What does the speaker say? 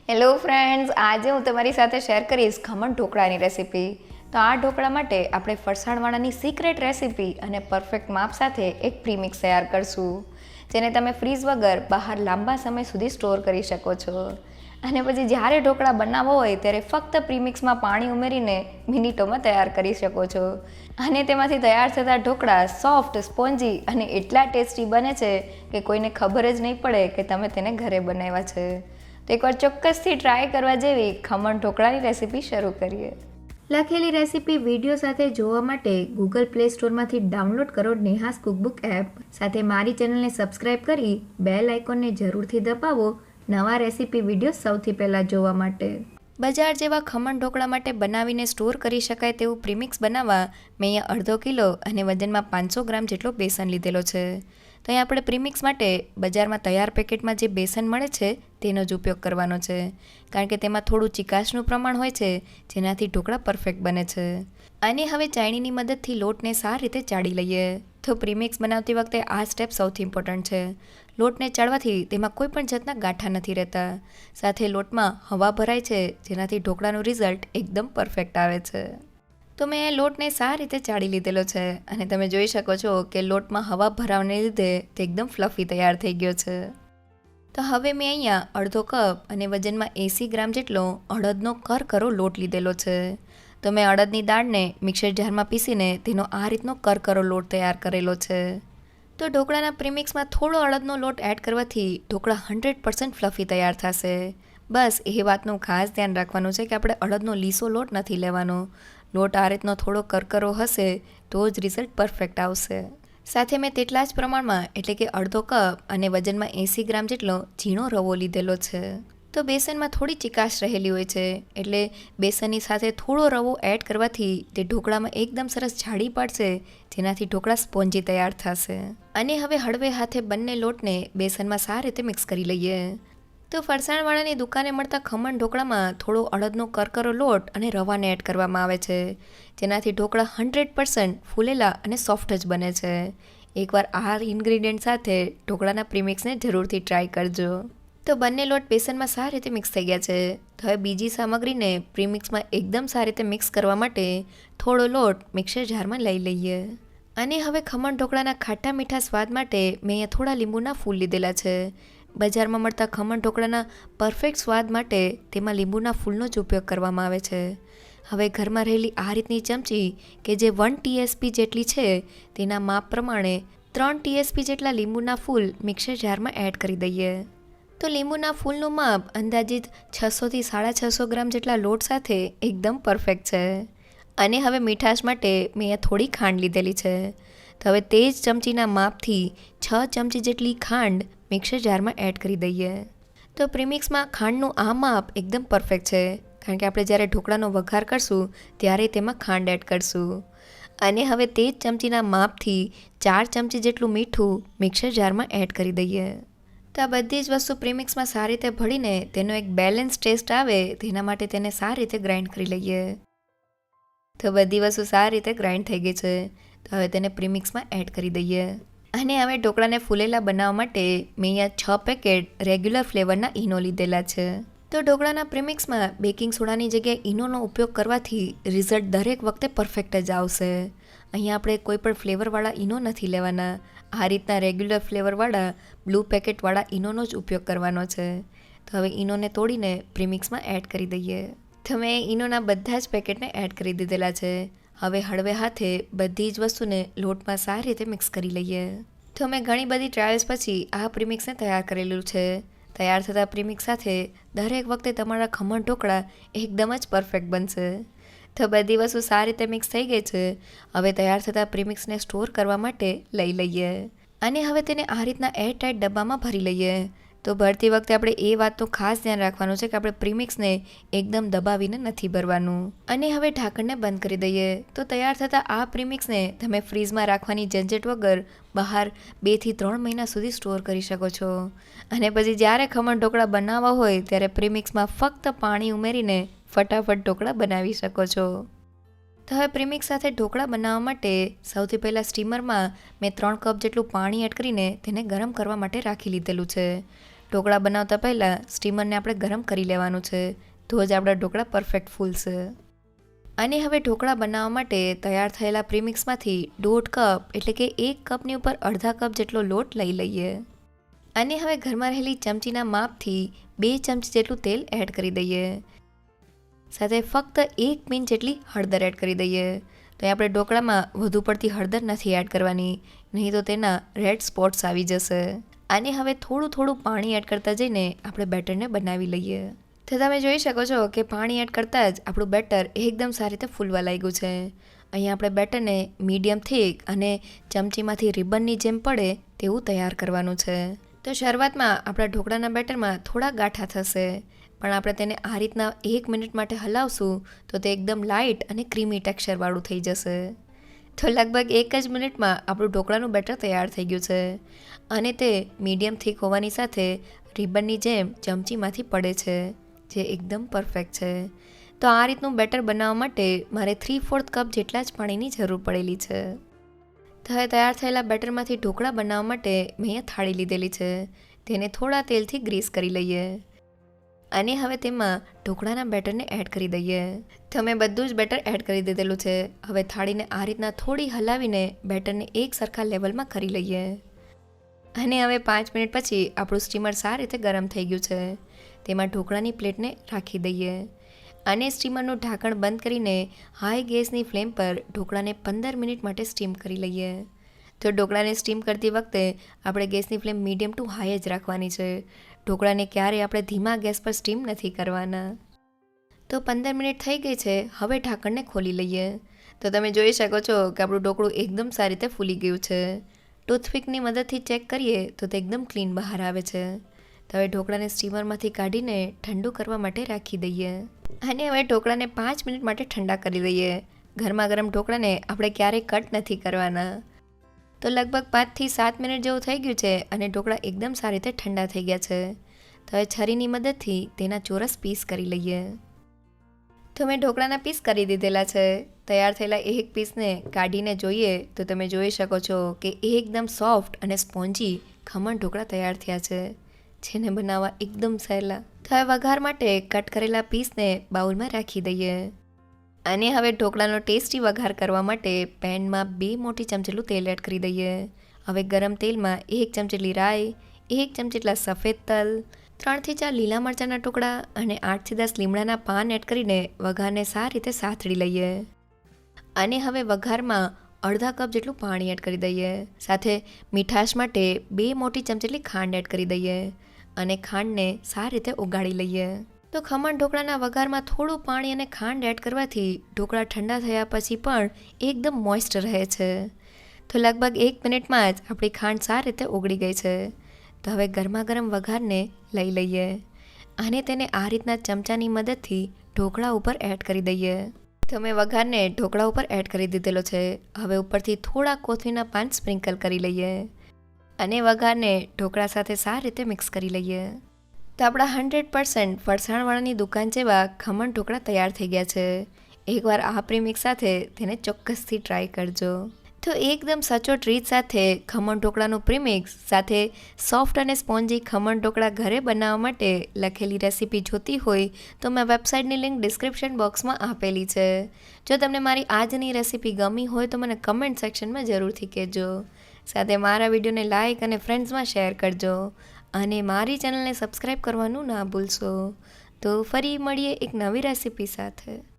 Hello friends, આજે હું તમારી સાથે શેર કરીશ ખમણ ઢોકળાની રેસીપી. તો આ ઢોકળા માટે આપણે ફરસાણવાળાની સિક્રેટ રેસીપી અને પરફેક્ટ માપ સાથે એક પ્રીમિક્સ તૈયાર કરશું, જેને તમે ફ્રીઝ વગર બહાર લાંબા સમય સુધી સ્ટોર કરી શકો છો. અને પછી જ્યારે ઢોકળા બનાવવો હોય ત્યારે ફક્ત પ્રીમિક્સમાં પાણી ઉમેરીને મિનિટોમાં તૈયાર કરી શકો છો. અને તેમાંથી તૈયાર થતા ઢોકળા સોફ્ટ, સ્પોન્જી અને એટલા ટેસ્ટી બને છે કે કોઈને ખબર જ નહીં પડે કે તમે તેને ઘરે બનાવ્યા છે. તો એકવાર ચોક્કસથી ટ્રાય કરવા જેવી ખમણ ઢોકળાની રેસીપી શરૂ કરીએ. લખેલી રેસીપી વિડીયો સાથે જોવા માટે ગૂગલ પ્લે સ્ટોરમાંથી ડાઉનલોડ કરો નેહાસ કુકબુક એપ. સાથે મારી ચેનલને સબસ્ક્રાઇબ કરી બેલ આઇકોનને જરૂરથી દબાવો નવા રેસીપી વિડીયો સૌથી પહેલાં જોવા માટે. બજાર જેવા ખમણ ઢોકળા માટે બનાવીને સ્ટોર કરી શકાય તેવું પ્રીમિક્સ બનાવવા મેં અહીંયા 1/2 કિલો અને વજનમાં 500 ગ્રામ જેટલો બેસન લીધેલો છે. તો અહીં આપણે પ્રીમિક્સ માટે બજારમાં તૈયાર પેકેટમાં જે બેસન મળે છે તેનો જ ઉપયોગ કરવાનો છે, કારણ કે તેમાં થોડું ચીકાશનું પ્રમાણ હોય છે જેનાથી ઢોકળા પરફેક્ટ બને છે. અને હવે ચાળણીની મદદથી લોટને સારી રીતે ચાળી લઈએ. તો પ્રીમિક્સ બનાવતી વખતે આ સ્ટેપ સૌથી ઇમ્પોર્ટન્ટ છે. લોટને ચાળવાથી તેમાં કોઈ પણ જાતના ગાંઠા નથી રહેતા. સાથે લોટમાં હવા ભરાય છે જેનાથી ઢોકળાનું રિઝલ્ટ એકદમ પરફેક્ટ આવે છે. તો મેં લોટને સારી રીતે ચાળી લીધેલો છે અને તમે જોઈ શકો છો કે લોટમાં હવા ભરાવાને લીધે તે એકદમ ફ્લફી તૈયાર થઈ ગયો છે. તો હવે મેં અહીંયા 1/2 કપ અને વજનમાં 80 ગ્રામ જેટલો અડદનો કરકરો લોટ લીધેલો છે. તો મેં અડદની દાળને મિક્સર જારમાં પીસીને તેનો આ રીતનો કરકરો લોટ તૈયાર કરેલો છે. તો ઢોકળાના પ્રીમિક્સમાં થોડો અડદનો લોટ એડ કરવાથી ઢોકળા 100% ફ્લફી તૈયાર થશે. બસ એ વાતનું ખાસ ધ્યાન રાખવાનું છે કે આપણે અડદનો લીસો લોટ નથી લેવાનો. લોટ આ રીતનો થોડો કરકરો હશે તો જ રિઝલ્ટ પરફેક્ટ આવશે. સાથે મેં તેટલા જ પ્રમાણમાં એટલે કે 1/2 કપ અને વજનમાં 80 ગ્રામ જેટલો ઝીણો રવો લીધેલો છે. તો બેસનમાં થોડી ચીકાશ રહેલી હોય છે એટલે બેસનની સાથે થોડો રવો એડ કરવાથી તે ઢોકળામાં એકદમ સરસ જાળી પાડશે, જેનાથી ઢોકળા સ્પોન્જી તૈયાર થશે. અને હવે હળવે હાથે બંને લોટને બેસનમાં સારી રીતે મિક્સ કરી લઈએ. તો ફરસાણવાળાની દુકાને મળતા ખમણ ઢોકળામાં થોડો અડદનો કરકરો લોટ અને રવાને એડ કરવામાં આવે છે, જેનાથી ઢોકળા 100% ફૂલેલા અને સોફ્ટ જ બને છે. એકવાર આ ઇન્ગ્રીડિયન્ટ સાથે ઢોકળાના પ્રીમિક્સને જરૂરથી ટ્રાય કરજો. તો બંને લોટ બેસનમાં સારી રીતે મિક્સ થઈ ગયા છે. તો હવે બીજી સામગ્રીને પ્રીમિક્સમાં એકદમ સારી રીતે મિક્સ કરવા માટે થોડો લોટ મિક્સર જારમાં લઈ લઈએ. અને હવે ખમણ ઢોકળાના ખાટા મીઠા સ્વાદ માટે મેં અહીંયા થોડા લીંબુના ફૂલ લીધેલા છે. બજારમાં મળતા ખમણ ઢોકળાના પરફેક્ટ સ્વાદ માટે તેમાં લીંબુના ફૂલનો જ ઉપયોગ કરવામાં આવે છે. હવે ઘરમાં રહેલી આ રીતની ચમચી કે જે 1 TSP જેટલી છે તેના માપ પ્રમાણે 3 TSP જેટલા લીંબુના ફૂલ મિક્સર જારમાં એડ કરી દઈએ. તો લીંબુના ફૂલનું માપ અંદાજિત 600 થી 650 ગ્રામ જેટલા લોટ સાથે એકદમ પરફેક્ટ છે. અને હવે મીઠાશ માટે મેં અહીંયા થોડી ખાંડ લીધેલી છે. તો હવે તે જ ચમચીના માપથી 6 ચમચી જેટલી ખાંડ મિક્સર જારમાં એડ કરી દઈએ. તો પ્રીમિક્સમાં ખાંડનું આ માપ એકદમ પરફેક્ટ છે, કારણ કે આપણે જ્યારે ઢોકળાનો વઘાર કરશું ત્યારે તેમાં ખાંડ એડ કરશું. અને હવે તે જ ચમચીના માપથી 4 ચમચી જેટલું મીઠું મિક્સર જારમાં એડ કરી દઈએ. તો આ બધી જ વસ્તુ પ્રીમિક્સમાં સારી રીતે ભળીને તેનો એક બેલેન્સ ટેસ્ટ આવે તેના માટે તેને સારી રીતે ગ્રાઇન્ડ કરી લઈએ. તો બધી વસ્તુ સારી રીતે ગ્રાઇન્ડ થઈ ગઈ છે. તો હવે તેને પ્રીમિક્સમાં એડ કરી દઈએ. અને હવે ઢોકળાને ફૂલેલા બનાવવા માટે મેં અહીંયા 6 પેકેટ રેગ્યુલર ફ્લેવરના ઈનો લીધેલા છે. તો ઢોકળાના પ્રીમિક્સમાં બેકિંગ સોડાની જગ્યાએ ઈનોનો ઉપયોગ કરવાથી રિઝલ્ટ દરેક વખતે પરફેક્ટ જ આવશે. અહીંયા આપણે કોઈ પણ ફ્લેવરવાળા ઈનો નથી લેવાના. આ રીતના રેગ્યુલર ફ્લેવરવાળા બ્લુ પેકેટવાળા ઈનોનો જ ઉપયોગ કરવાનો છે. તો હવે ઈનોને તોડીને પ્રીમિક્સમાં એડ કરી દઈએ. તો મેં ઈનોના બધા જ પેકેટને એડ કરી દીધેલા છે. હવે હળવે હાથે બધી જ વસ્તુને લોટમાં સારી રીતે મિક્સ કરી લઈએ. તો મેં ઘણી બધી ટ્રાયલ્સ પછી આ પ્રીમિક્સને તૈયાર કરેલું છે. તૈયાર થતા પ્રીમિક્સ સાથે દરેક વખતે તમારા ખમણ ઢોકળા એકદમ જ પરફેક્ટ બનશે. તો બધી વસ્તુ સારી રીતે મિક્સ થઈ ગઈ છે. હવે તૈયાર થતા પ્રીમિક્સને સ્ટોર કરવા માટે લઈ લઈએ. અને હવે તેને આ રીતના એરટાઇટ ડબ્બામાં ભરી લઈએ. તો ભરતી વખતે આપણે એ વાતનું ખાસ ધ્યાન રાખવાનું છે કે આપણે પ્રીમિક્સને એકદમ દબાવીને નથી ભરવાનું. અને હવે ઢાંકણને બંધ કરી દઈએ. તો તૈયાર થતાં આ પ્રીમિક્સને તમે ફ્રીઝમાં રાખવાની ઝંઝટ વગર બહાર 2 થી 3 મહિના સુધી સ્ટોર કરી શકો છો. અને પછી જ્યારે ખમણ ઢોકળા બનાવવા હોય ત્યારે પ્રીમિક્સમાં ફક્ત પાણી ઉમેરીને ફટાફટ ઢોકળા બનાવી શકો છો. તો હવે પ્રીમિક્સ સાથે ઢોકળા બનાવવા માટે સૌથી પહેલાં સ્ટીમરમાં મેં 3 કપ જેટલું પાણી એડ કરીને તેને ગરમ કરવા માટે રાખી લીધેલું છે. ઢોકળા બનાવતા પહેલાં સ્ટીમરને આપણે ગરમ કરી લેવાનું છે, તો જ આપણા ઢોકળા પરફેક્ટ ફૂલશે. અને હવે ઢોકળા બનાવવા માટે તૈયાર થયેલા પ્રીમિક્સમાંથી 1.5 કપ એટલે કે 1 કપની ઉપર અડધા કપ જેટલો લોટ લઈ લઈએ. અને હવે ઘરમાં રહેલી ચમચીના માપથી 2 ચમચી જેટલું તેલ એડ કરી દઈએ. સાથે ફક્ત 1 પિંચ જેટલી હળદર એડ કરી દઈએ. તો આપણે ઢોકળામાં વધુ પડતી હળદર નથી એડ કરવાની, નહીં તો તેના રેડ સ્પોટ્સ આવી જશે. અને હવે થોડું પાણી એડ કરતા જઈને આપણે બેટરને બનાવી લઈએ. તો તમે જોઈ શકો છો કે પાણી એડ કરતાં જ આપણું બેટર એકદમ સારી રીતે ફૂલવા લાગ્યું છે. અહીંયા આપણે બેટરને મીડિયમ થીક અને ચમચીમાંથી રિબનની જેમ પડે તેવું તૈયાર કરવાનું છે. તો શરૂઆતમાં આપણા ઢોકળાના બેટરમાં થોડા ગાંઠા થશે, પણ આપણે તેને આ રીતના 1 મિનિટ માટે હલાવશું તો તે એકદમ લાઇટ અને ક્રીમી ટેક્સચરવાળું થઈ જશે. તો લગભગ 1 જ મિનિટમાં આપણું ઢોકળાનું બેટર તૈયાર થઈ ગયું છે અને તે મીડિયમ થીક હોવાની સાથે રિબનની જેમ ચમચીમાંથી પડે છે, જે એકદમ પરફેક્ટ છે. તો આ રીતનું બેટર બનાવવા માટે મારે 3/4 કપ જેટલા જ પાણીની જરૂર પડેલી છે. તો હવે તૈયાર થયેલા બેટરમાંથી ઢોકળા બનાવવા માટે મેં અહીંયા થાળી લીધેલી છે. તેને થોડા તેલથી ગ્રીસ કરી લઈએ અને હવે તેમાં ઢોકળાના બેટરને એડ કરી દઈએ. તો મેં બધું જ બેટર એડ કરી દીધેલું છે. હવે થાળીને આ રીતના થોડી હલાવીને બેટરને એક સરખા લેવલમાં કરી લઈએ. અને હવે 5 મિનિટ પછી આપણું સ્ટીમર સારી રીતે ગરમ થઈ ગયું છે. તેમાં ઢોકળાની પ્લેટને રાખી દઈએ અને સ્ટીમરનું ઢાંકણ બંધ કરીને હાઈ ગેસની ફ્લેમ પર ઢોકળાને 15 મિનિટ માટે સ્ટીમ કરી લઈએ. તો ઢોકળાને સ્ટીમ કરતી વખતે આપણે ગેસની ફ્લેમ મીડિયમ ટુ હાઈ જ રાખવાની છે. ઢોકળાને ક્યારેય આપણે ધીમા ગેસ પર સ્ટીમ નથી કરવાના. તો 15 મિનિટ થઈ ગઈ છે. હવે ઢાંકણને ખોલી લઈએ. તો તમે જોઈ શકો છો કે આપણું ઢોકળું એકદમ સારી રીતે ફૂલી ગયું છે. ટૂથપીકની મદદથી ચેક કરીએ તો તે એકદમ ક્લીન બહાર આવે છે. તો હવે ઢોકળાને સ્ટીમરમાંથી કાઢીને ઠંડુ કરવા માટે રાખી દઈએ અને હવે ઢોકળાને 5 મિનિટ માટે ઠંડા કરી દઈએ. ગરમા ગરમ ઢોકળાને આપણે ક્યારેય કટ નથી કરવાના. તો લગભગ 5 થી 7 મિનિટ જેવું થઈ ગયું છે અને ઢોકળા એકદમ સારી રીતે ઠંડા થઈ ગયા છે. તો હવે છરીની મદદથી તેના ચોરસ પીસ કરી લઈએ. તો મેં ઢોકળાના પીસ કરી દીધેલા છે. તૈયાર થયેલા એક પીસને કાઢીને જોઈએ તો તમે જોઈ શકો છો કે એકદમ સોફ્ટ અને સ્પોન્જી ખમણ ઢોકળા તૈયાર થયા છે, જેને બનાવવા એકદમ સહેલા. તો હવે વઘાર માટે કટ કરેલા પીસને બાઉલમાં રાખી દઈએ અને હવે ઢોકળાનો ટેસ્ટી વઘાર કરવા માટે પેનમાં 2 મોટી ચમચી જેટલું તેલ એડ કરી દઈએ. હવે ગરમ તેલમાં 1 ચમચી જેટલી રાઈ, 1 ચમચી જેટલા સફેદ તલ, 3 થી 4 લીલા મરચાંના ટુકડા અને 8 થી 10 લીમડાના પાન એડ કરીને વઘારને સારી રીતે સાતળી લઈએ. અને હવે વઘારમાં અડધા કપ જેટલું પાણી એડ કરી દઈએ. સાથે મીઠાશ માટે 2 મોટી ચમચી જેટલી ખાંડ એડ કરી દઈએ અને ખાંડને સારી રીતે ઓગાળી લઈએ. તો ખમણ ઢોકળાના વઘારમાં થોડું પાણી અને ખાંડ એડ કરવાથી ઢોકળા ઠંડા થયા પછી પણ એકદમ મોઇસ્ટ રહે છે. તો લગભગ 1 મિનિટમાં જ આપણી ખાંડ સારી રીતે ઓગળી ગઈ છે. તો હવે ગરમા ગરમ વઘારને લઈ લઈએ અને તેને આ રીતના ચમચાની મદદથી ઢોકળા ઉપર એડ કરી દઈએ. તો મેં વઘારને ઢોકળા ઉપર એડ કરી દીધેલો છે. હવે ઉપરથી થોડા કોથમીરના પાન સ્પ્રિંકલ કરી લઈએ અને વઘારને ઢોકળા સાથે સારી રીતે મિક્સ કરી લઈએ. તો આપણા 100% ફરસાણવાળાની દુકાન જેવા ખમણ ઢોકળા તૈયાર થઈ ગયા છે. એકવાર આ પ્રીમિક્સ સાથે તેને ચોક્કસથી ટ્રાય કરજો. તો એકદમ સચોટ રીત સાથે ખમણ ઢોકળાનું પ્રીમિક્સ સાથે સોફ્ટ અને સ્પોન્જી ખમણ ઢોકળા ઘરે બનાવવા માટે લખેલી રેસીપી જોતી હોય તો મેં વેબસાઇટની લિંક ડિસ્ક્રિપ્શન બોક્સમાં આપેલી છે. જો તમને મારી આજની રેસીપી ગમી હોય તો મને કમેન્ટ સેક્શનમાં જરૂરથી કહેજો. સાથે મારા વિડીયોને લાઇક અને ફ્રેન્ડ્સમાં શેર કરજો અને મારી ચેનલને સબસ્ક્રાઈબ કરવાનું ના ભૂલશો. તો ફરી મળીએ એક નવી રેસીપી સાથે.